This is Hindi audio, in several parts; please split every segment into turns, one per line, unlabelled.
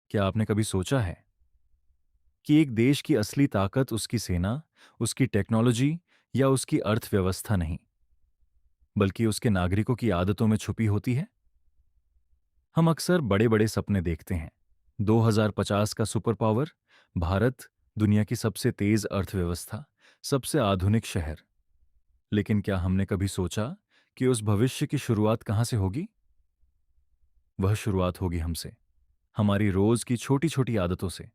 क्या आपने कभी सोचा है कि एक देश की असली ताकत उसकी सेना, उसकी टेक्नोलॉजी या उसकी अर्थव्यवस्था नहीं, बल्कि उसके नागरिकों की आदतों में छुपी होती है? हम अक्सर बड़े-बड़े सपने देखते हैं। 2050 का सुपर पावर, भारत, दुनिया की सबसे तेज अर्थव्यवस्था, सबसे आधुनिक शहर। लेकिन क्या हमने कभी सोचा कि उस भविष्य की शुरुआत कहाँ से होगी? वह शुरुआत होगी हमसे, हमारी रोज की छोटी-छोटी आदतों से।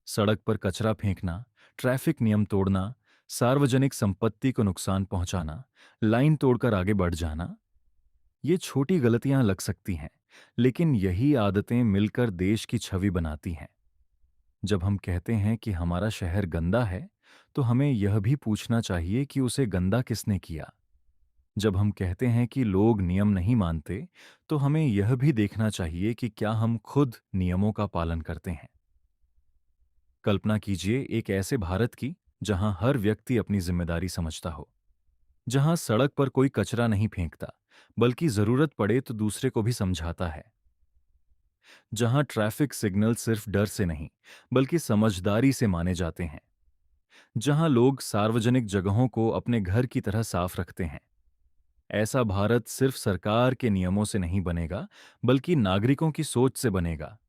सड़क पर कचरा फेंकना, ट्रैफिक नियम तोड़ना, सार्वजनिक संपत्ति को नुकसान पहुंचाना, लाइन तोड़कर आगे बढ़ जाना, ये छोटी गलतियां लग सकती हैं, लेकिन यही आदतें मिलकर देश की छवि बनाती हैं। जब हम कहते हैं कि हमारा शहर गंदा है, तो हमें यह भी पूछना चाहिए कि उसे गंदा किसने किया। जब हम कहते हैं कि लोग नियम नहीं मानते, तो हमें यह भी देखना चाहिए कि क्या हम खुद नियमों का पालन करते हैं। कल्पना कीजिए एक ऐसे भारत की जहां हर व्यक्ति अपनी जिम्मेदारी समझता हो, जहां सड़क पर कोई कचरा नहीं फेंकता, बल्कि जरूरत पड़े तो दूसरे को भी समझाता है, जहां ट्रैफिक सिग्नल सिर्फ डर से नहीं, बल्कि समझदारी से माने जाते हैं, जहां लोग सार्वजनिक जगहों को अपने घर की तरह साफ रखते हैं। ऐसा भारत सिर्फ सरकार के नियमों से नहीं बनेगा, बल्कि नागरिकों की सोच से बनेगा।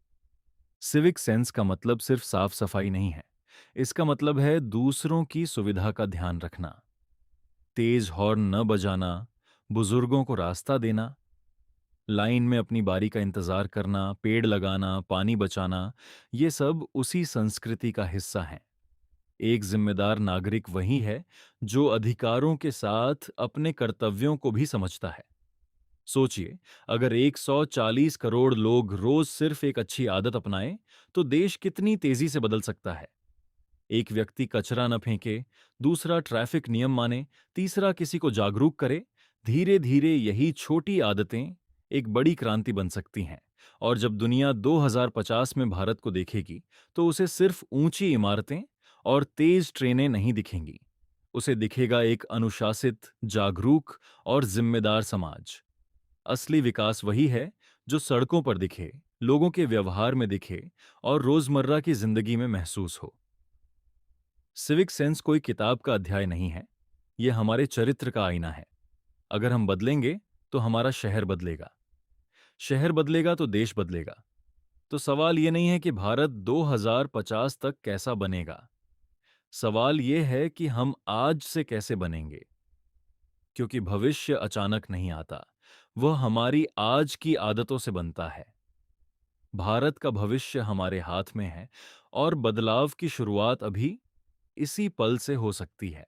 सिविक सेंस का मतलब सिर्फ साफ सफाई नहीं है, इसका मतलब है दूसरों की सुविधा का ध्यान रखना, तेज हॉर्न न बजाना, बुजुर्गों को रास्ता देना, लाइन में अपनी बारी का इंतजार करना, पेड़ लगाना, पानी बचाना, ये सब उसी संस्कृति का हिस्सा हैं। एक जिम्मेदार नागरिक वही है जो अधिकारों के साथ अपने कर्तव्यों को भी समझता है। सोचिए, अगर 140 करोड़ लोग रोज सिर्फ एक अच्छी आदत अपनाएं, तो देश कितनी तेजी से बदल सकता है। एक व्यक्ति कचरा न फेंके, दूसरा ट्रैफिक नियम माने, तीसरा किसी को जागरूक करे, धीरे धीरे यही छोटी आदतें एक बड़ी क्रांति बन सकती हैं। और जब दुनिया 2050 में भारत को देखेगी, तो उसे सिर्फ ऊंची इमारतें और तेज ट्रेनें नहीं दिखेंगी। उसे दिखेगा एक अनुशासित, जागरूक और जिम्मेदार समाज। असली विकास वही है जो सड़कों पर दिखे, लोगों के व्यवहार में दिखे और रोजमर्रा की जिंदगी में महसूस हो। सिविक सेंस कोई किताब का अध्याय नहीं है, यह हमारे चरित्र का आईना है। अगर हम बदलेंगे, तो हमारा शहर बदलेगा। शहर बदलेगा तो देश बदलेगा। तो सवाल यह नहीं है कि भारत 2050 तक कैसा बनेगा। सवाल यह है कि हम आज से कैसे बनेंगे, क्योंकि भविष्य अचानक नहीं आता, वह हमारी आज की आदतों से बनता है। भारत का भविष्य हमारे हाथ में है और बदलाव की शुरुआत अभी इसी पल से हो सकती है।